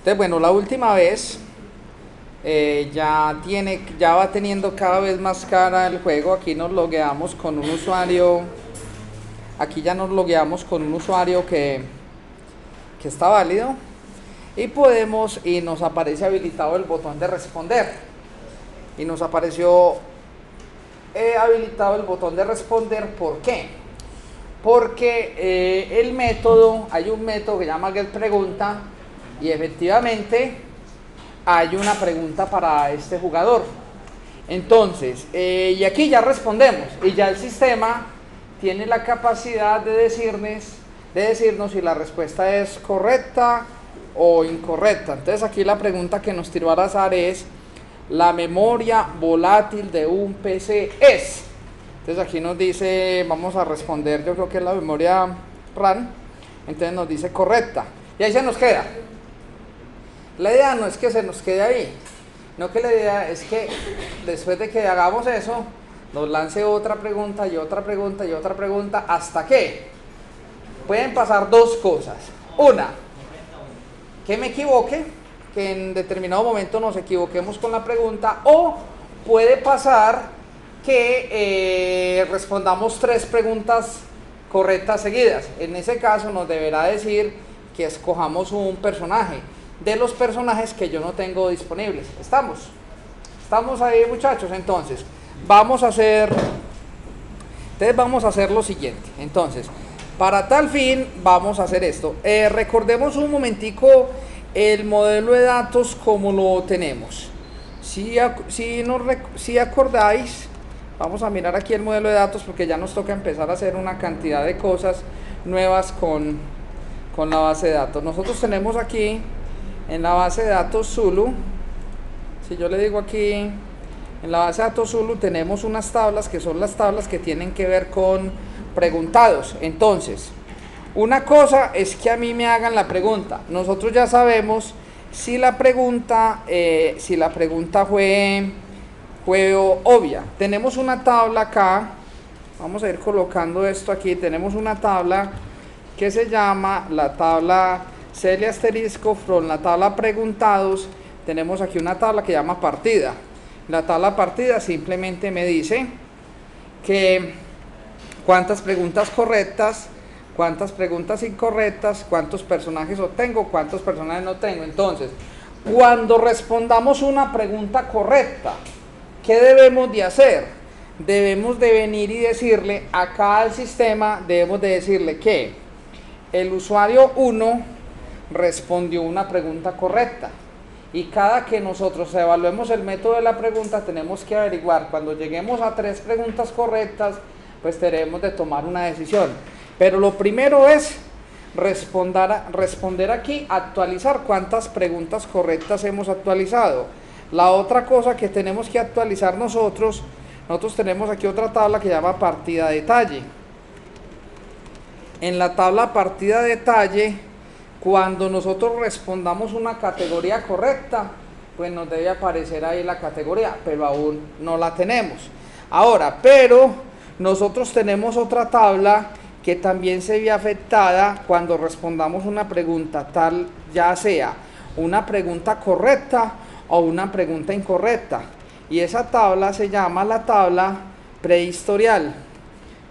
Entonces, bueno, la última vez ya va teniendo cada vez más cara el juego. Aquí nos logueamos con un usuario. Aquí ya nos logueamos con un usuario que está válido. Y nos aparece habilitado el botón de responder. Y nos apareció habilitado el botón de responder. ¿Por qué? Porque hay un método que se llama getPregunta, y efectivamente hay una pregunta para este jugador. Entonces, y aquí ya respondemos, y ya el sistema tiene la capacidad de decirnos si la respuesta es correcta o incorrecta. Entonces aquí la pregunta que nos tiró al azar es: ¿la memoria volátil de un PC es? Entonces aquí nos dice, vamos a responder, yo creo que es la memoria RAM. Entonces nos dice correcta, y ahí se nos queda. La idea no es que se nos quede ahí, no, que la idea es que después de que hagamos eso, nos lance otra pregunta y otra pregunta y otra pregunta, hasta que pueden pasar dos cosas. Una, que me equivoque, que en determinado momento nos equivoquemos con la pregunta, o puede pasar que respondamos 3 preguntas correctas seguidas. En ese caso nos deberá decir que escojamos un personaje de los personajes que yo no tengo disponibles. ¿Estamos ahí, muchachos? Entonces vamos a hacer lo siguiente. Entonces, para tal fin vamos a hacer esto. Recordemos un momentico el modelo de datos como lo tenemos. Si acordáis, vamos a mirar aquí el modelo de datos, porque ya nos toca empezar a hacer una cantidad de cosas nuevas con la base de datos. Nosotros tenemos aquí en la base de datos Zulu, si yo le digo aquí, en la base de datos Zulu tenemos unas tablas que son las tablas que tienen que ver con preguntados. Entonces, una cosa es que a mí me hagan la pregunta. Nosotros ya sabemos si la pregunta fue obvia. Tenemos una tabla acá, vamos a ir colocando esto aquí. Tenemos una tabla que se llama la tabla Cl asterisco from la tabla preguntados. Tenemos aquí una tabla que llama partida. La tabla partida simplemente me dice que cuántas preguntas correctas, cuántas preguntas incorrectas, cuántos personajes obtengo, cuántos personajes no tengo. Entonces, cuando respondamos una pregunta correcta, ¿qué debemos de hacer? Debemos de venir y decirle acá al sistema, debemos de decirle que el usuario 1 respondió una pregunta correcta, y cada que nosotros evaluemos el método de la pregunta tenemos que averiguar, cuando lleguemos a 3 preguntas correctas, pues tenemos de tomar una decisión. Pero lo primero es responder aquí, actualizar cuántas preguntas correctas hemos actualizado. La otra cosa que tenemos que actualizar nosotros tenemos aquí otra tabla que llama partida detalle. En la tabla partida detalle, cuando nosotros respondamos una categoría correcta, pues nos debe aparecer ahí la categoría, pero aún no la tenemos. Ahora, pero nosotros tenemos otra tabla que también se ve afectada cuando respondamos una pregunta, tal ya sea una pregunta correcta o una pregunta incorrecta, y esa tabla se llama la tabla prehistorial.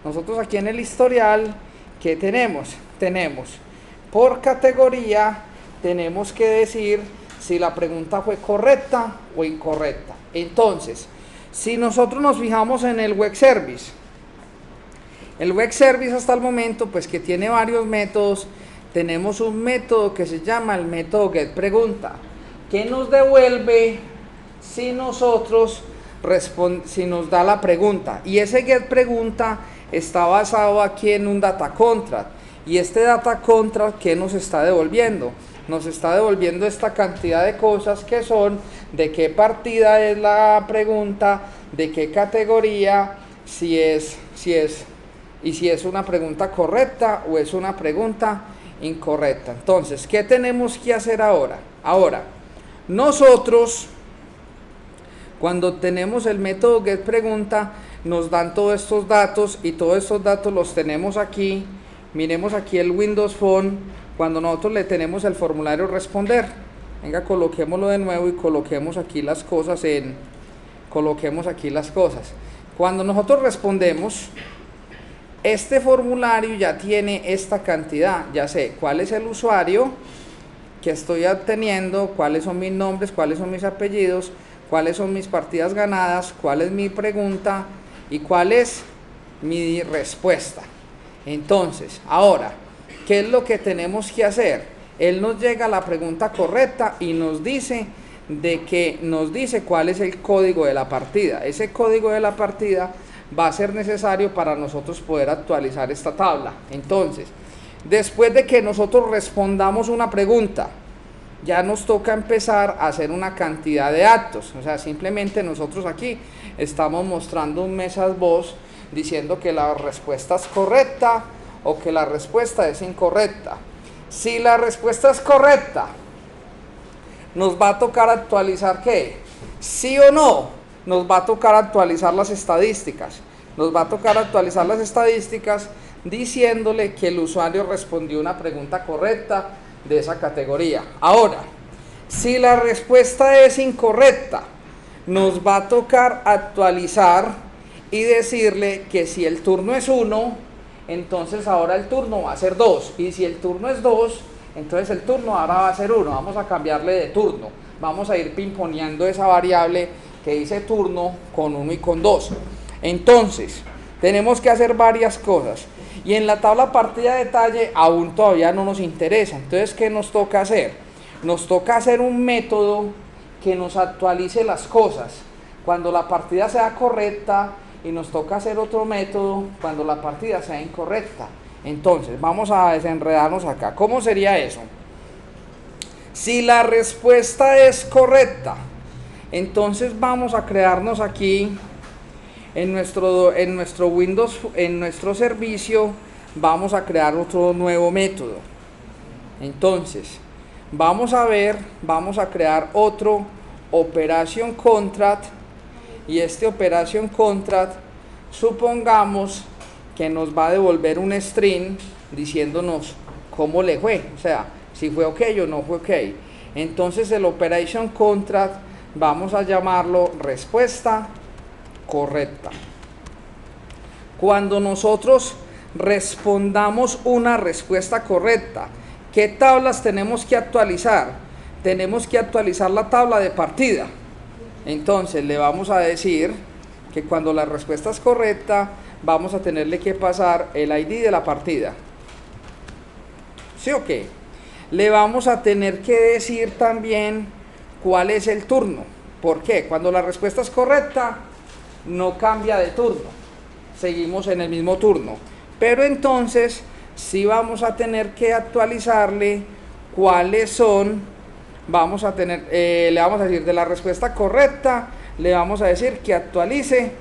Nosotros aquí en el historial, ¿qué tenemos? Tenemos por categoría, tenemos que decir si la pregunta fue correcta o incorrecta. Entonces, si nosotros nos fijamos en el web service hasta el momento, pues que tiene varios métodos, tenemos un método que se llama el método getPregunta, que nos devuelve si nos da la pregunta, y ese getPregunta está basado aquí en un data contract. Y este data contract, ¿qué nos está devolviendo? Nos está devolviendo esta cantidad de cosas que son de qué partida es la pregunta, de qué categoría, si es una pregunta correcta o es una pregunta incorrecta. Entonces, ¿qué tenemos que hacer ahora? Ahora, nosotros, cuando tenemos el método getPregunta, nos dan todos estos datos, y todos estos datos los tenemos aquí. Miremos aquí el Windows Phone, cuando nosotros le tenemos el formulario responder. Venga, coloquémoslo de nuevo y coloquemos aquí las cosas coloquemos aquí las cosas. Cuando nosotros respondemos, este formulario ya tiene esta cantidad, ya sé cuál es el usuario que estoy obteniendo, cuáles son mis nombres, cuáles son mis apellidos, cuáles son mis partidas ganadas, cuál es mi pregunta y cuál es mi respuesta. Entonces, ahora, ¿qué es lo que tenemos que hacer? Él nos llega a la pregunta correcta y nos dice cuál es el código de la partida. Ese código de la partida va a ser necesario para nosotros poder actualizar esta tabla. Entonces, después de que nosotros respondamos una pregunta, ya nos toca empezar a hacer una cantidad de actos. O sea, simplemente nosotros aquí estamos mostrando un message box diciendo que la respuesta es correcta o que la respuesta es incorrecta. Si la respuesta es correcta, nos va a tocar actualizar ¿qué? ¿Sí o no? Nos va a tocar actualizar las estadísticas. Nos va a tocar actualizar las estadísticas diciéndole que el usuario respondió una pregunta correcta de esa categoría. Ahora, si la respuesta es incorrecta, nos va a tocar actualizar y decirle que si el turno es 1, entonces ahora el turno va a ser 2. Y si el turno es 2, entonces el turno ahora va a ser 1. Vamos a cambiarle de turno. Vamos a ir pimponeando esa variable que dice turno con 1 y con 2. Entonces, tenemos que hacer varias cosas. Y en la tabla partida de detalle aún todavía no nos interesa. Entonces, ¿qué nos toca hacer? Nos toca hacer un método que nos actualice las cosas cuando la partida sea correcta, y nos toca hacer otro método cuando la partida sea incorrecta. Entonces, vamos a desenredarnos acá. ¿Cómo sería eso? Si la respuesta es correcta, entonces vamos a crearnos aquí en nuestro Windows, en nuestro servicio, vamos a crear otro nuevo método. Entonces, vamos a crear otro Operation Contract, y este Operation Contract, supongamos que nos va a devolver un string diciéndonos cómo le fue, o sea, si fue ok o no fue ok. Entonces el Operation Contract vamos a llamarlo respuesta correcta. Cuando nosotros respondamos una respuesta correcta, ¿qué tablas tenemos que actualizar? Tenemos que actualizar la tabla de partida. Entonces le vamos a decir que cuando la respuesta es correcta, vamos a tenerle que pasar el ID de la partida. ¿Sí o qué? Le vamos a tener que decir también cuál es el turno. ¿Por qué? Cuando la respuesta es correcta, no cambia de turno. Seguimos en el mismo turno. Pero entonces, sí vamos a tener que actualizarle cuáles son. Vamos a tener, le vamos a decir de la respuesta correcta, le vamos a decir que actualice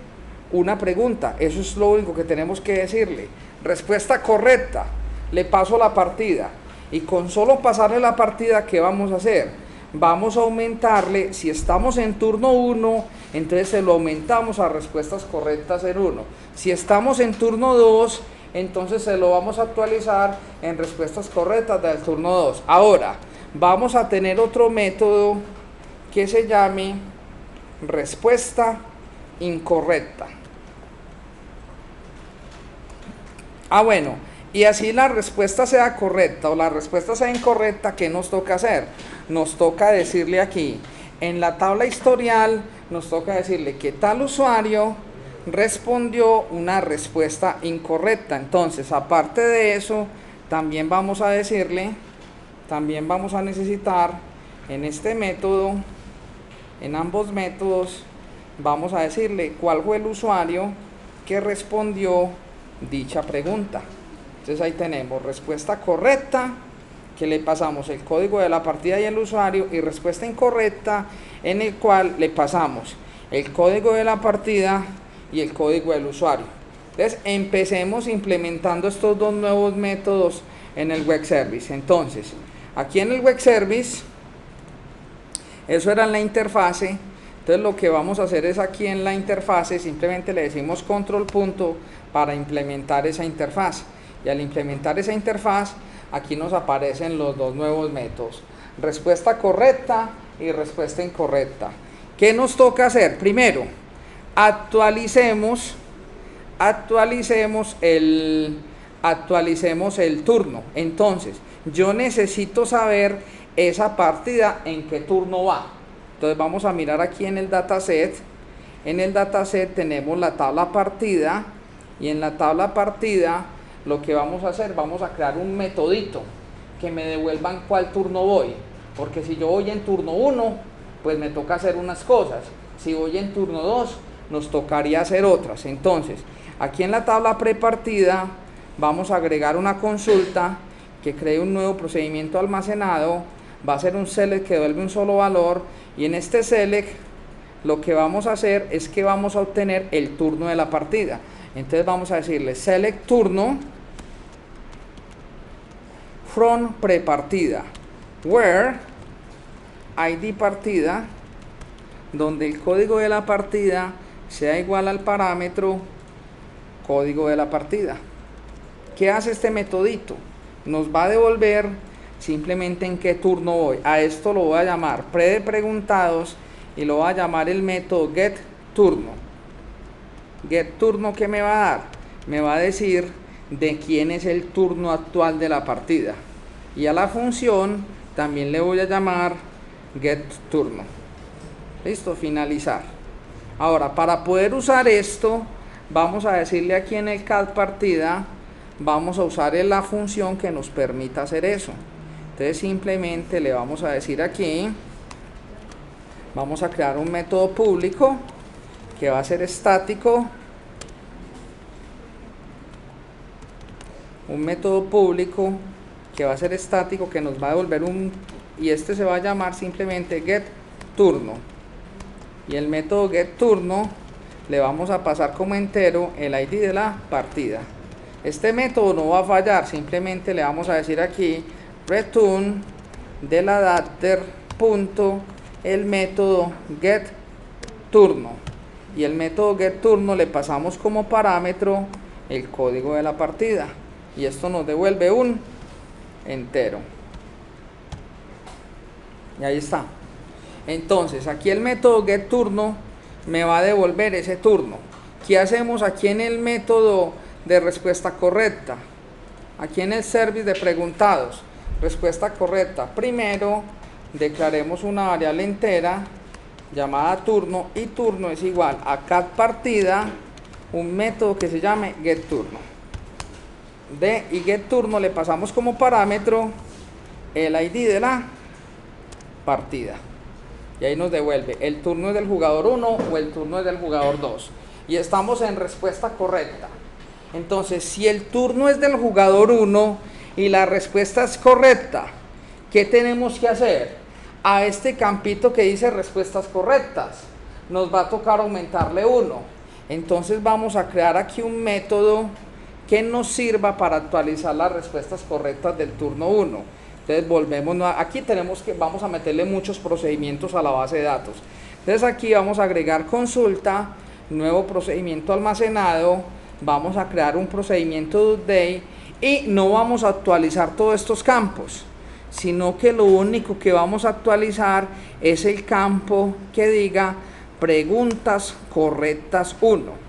una pregunta. Eso es lo único que tenemos que decirle. Respuesta correcta, le paso la partida. Y con solo pasarle la partida, ¿qué vamos a hacer? Vamos a aumentarle, si estamos en turno 1, entonces se lo aumentamos a respuestas correctas en 1. Si estamos en turno 2, entonces se lo vamos a actualizar en respuestas correctas del turno 2. Ahora, vamos a tener otro método que se llame respuesta incorrecta. Bueno, y así la respuesta sea correcta o la respuesta sea incorrecta, ¿qué nos toca hacer? Nos toca decirle aquí, en la tabla historial, nos toca decirle que tal usuario respondió una respuesta incorrecta. Entonces, aparte de eso, también vamos a decirle, también vamos a necesitar en este método, en ambos métodos, vamos a decirle cuál fue el usuario que respondió dicha pregunta. Entonces ahí tenemos respuesta correcta, que le pasamos el código de la partida y el usuario, y respuesta incorrecta, en el cual le pasamos el código de la partida y el código del usuario. Entonces empecemos implementando estos dos nuevos métodos en el web service. Entonces, aquí en el web service, eso era en la interfase. Entonces lo que vamos a hacer es aquí en la interfase, simplemente le decimos control punto para implementar esa interfaz. Y al implementar esa interfaz, aquí nos aparecen los dos nuevos métodos. respuesta correcta y respuesta incorrecta. ¿Qué nos toca hacer? Primero, actualicemos el turno. Entonces, yo necesito saber esa partida en qué turno va. Entonces vamos a mirar aquí en el dataset. En el dataset tenemos la tabla partida, y en la tabla partida lo que vamos a hacer, vamos a crear un metodito que me devuelvan cuál turno voy, porque si yo voy en turno 1, pues me toca hacer unas cosas, si voy en turno 2, nos tocaría hacer otras. Entonces, aquí en la tabla prepartida vamos a agregar una consulta que cree un nuevo procedimiento almacenado, va a ser un select que devuelve un solo valor, y en este select lo que vamos a hacer es que vamos a obtener el turno de la partida. Entonces vamos a decirle select turno from prepartida, where id partida, donde el código de la partida sea igual al parámetro código de la partida. ¿Qué hace este metodito? Nos va a devolver simplemente en qué turno voy. A esto lo voy a llamar pre de preguntados y lo voy a llamar el método getTurno. GetTurno, ¿qué me va a dar? Me va a decir de quién es el turno actual de la partida. Y a la función también le voy a llamar getTurno. Listo, finalizar. Ahora, para poder usar esto, vamos a decirle aquí en el cat partida, vamos a usar la función que nos permita hacer eso. Entonces simplemente le vamos a decir aquí, vamos a crear un método público que va a ser estático, un método público que va a ser estático, que nos va a devolver y este se va a llamar simplemente getTurno, y el método getTurno le vamos a pasar como entero el ID de la partida. Este método no va a fallar, simplemente le vamos a decir aquí return del adapter punto el método getTurno, y el método getTurno le pasamos como parámetro el código de la partida, y esto nos devuelve un entero. Y ahí está. Entonces aquí el método getTurno me va a devolver ese turno. ¿Qué hacemos aquí en el método de respuesta correcta? Aquí en el service de preguntados, respuesta correcta, primero declaremos una variable entera llamada turno, y turno es igual a cat partida, un método que se llame getTurno. Y getTurno le pasamos como parámetro el ID de la partida, y ahí nos devuelve el turno es del jugador 1 o el turno es del jugador 2, y estamos en respuesta correcta. Entonces, si el turno es del jugador 1 y la respuesta es correcta, ¿qué tenemos que hacer? A este campito que dice respuestas correctas, nos va a tocar aumentarle 1. Entonces vamos a crear aquí un método que nos sirva para actualizar las respuestas correctas del turno 1. Entonces volvemos, aquí vamos a meterle muchos procedimientos a la base de datos. Entonces aquí vamos a agregar consulta, nuevo procedimiento almacenado, vamos a crear un procedimiento update, y no vamos a actualizar todos estos campos, sino que lo único que vamos a actualizar es el campo que diga preguntas correctas 1.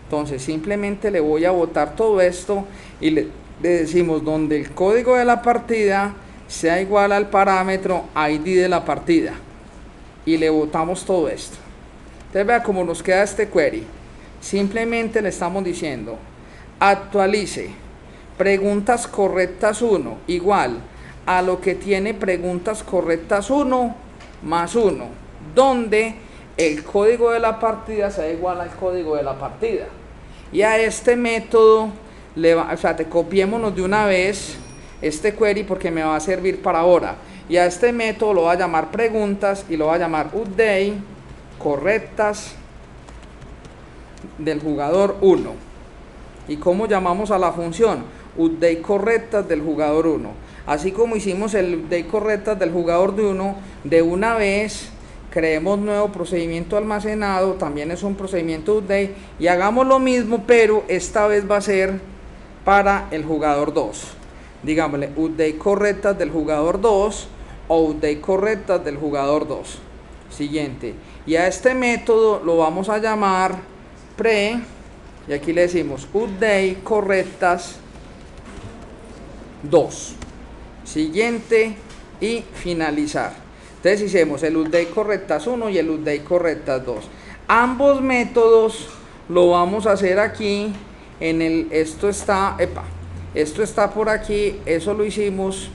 Entonces simplemente le voy a botar todo esto y le decimos donde el código de la partida sea igual al parámetro ID de la partida, y le botamos todo esto. Entonces vea cómo nos queda este query. Simplemente le estamos diciendo actualice preguntas correctas 1 igual a lo que tiene preguntas correctas 1 más 1, donde el código de la partida sea igual al código de la partida. Y a este método copiémonos de una vez este query porque me va a servir para ahora, y a este método lo va a llamar preguntas y lo va a llamar update correctas del jugador 1. ¿Y cómo llamamos a la función? Update correctas del jugador 1. Así como hicimos el update correctas del jugador de 1, de una vez creemos nuevo procedimiento almacenado, también es un procedimiento update, y hagamos lo mismo, pero esta vez va a ser para el jugador 2. Digámosle update correctas del jugador 2, update correctas del jugador 2. Siguiente. Y a este método lo vamos a llamar pre, y aquí le decimos update correctas 2. Siguiente y finalizar. Entonces hicimos el update correctas 1 y el update correctas 2. Ambos métodos lo vamos a hacer aquí en el, esto está por aquí, eso lo hicimos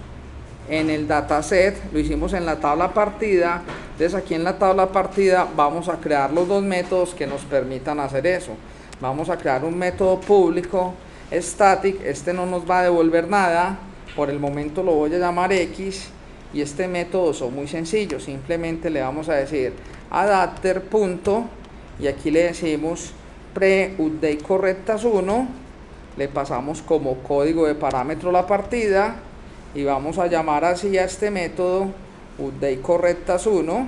en el dataset, lo hicimos en la tabla partida. Entonces aquí en la tabla partida vamos a crear los dos métodos que nos permitan hacer eso. Vamos a crear un método público static, este no nos va a devolver nada, por el momento lo voy a llamar X, y este método son muy sencillos, simplemente le vamos a decir adapter punto, y aquí le decimos pre update correctas 1, le pasamos como código de parámetro la partida, y vamos a llamar así a este método update correctas 1,